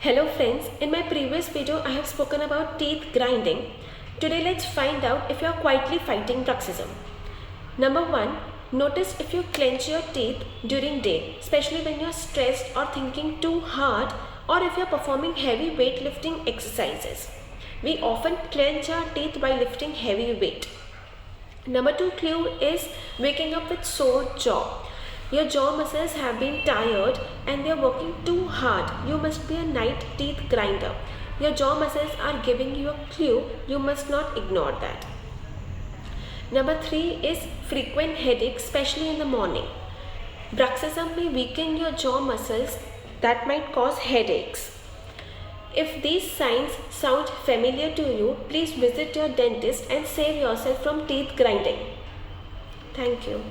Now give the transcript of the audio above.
Hello friends, in my previous video I have spoken about teeth grinding. Today let's find out if you are quietly fighting bruxism. Number 1. Notice if you clench your teeth during day, especially when you are stressed or thinking too hard, or if you are performing heavy weightlifting exercises. We often clench our teeth by lifting heavy weight. Number 2 clue is waking up with sore jaw. Your jaw muscles have been tired and they are working too hard. You must be a night teeth grinder. Your jaw muscles are giving you a clue. You must not ignore that. Number 3 is frequent headache, especially in the morning. Bruxism may weaken your jaw muscles that might cause headaches. If these signs sound familiar to you, please visit your dentist and save yourself from teeth grinding. Thank you.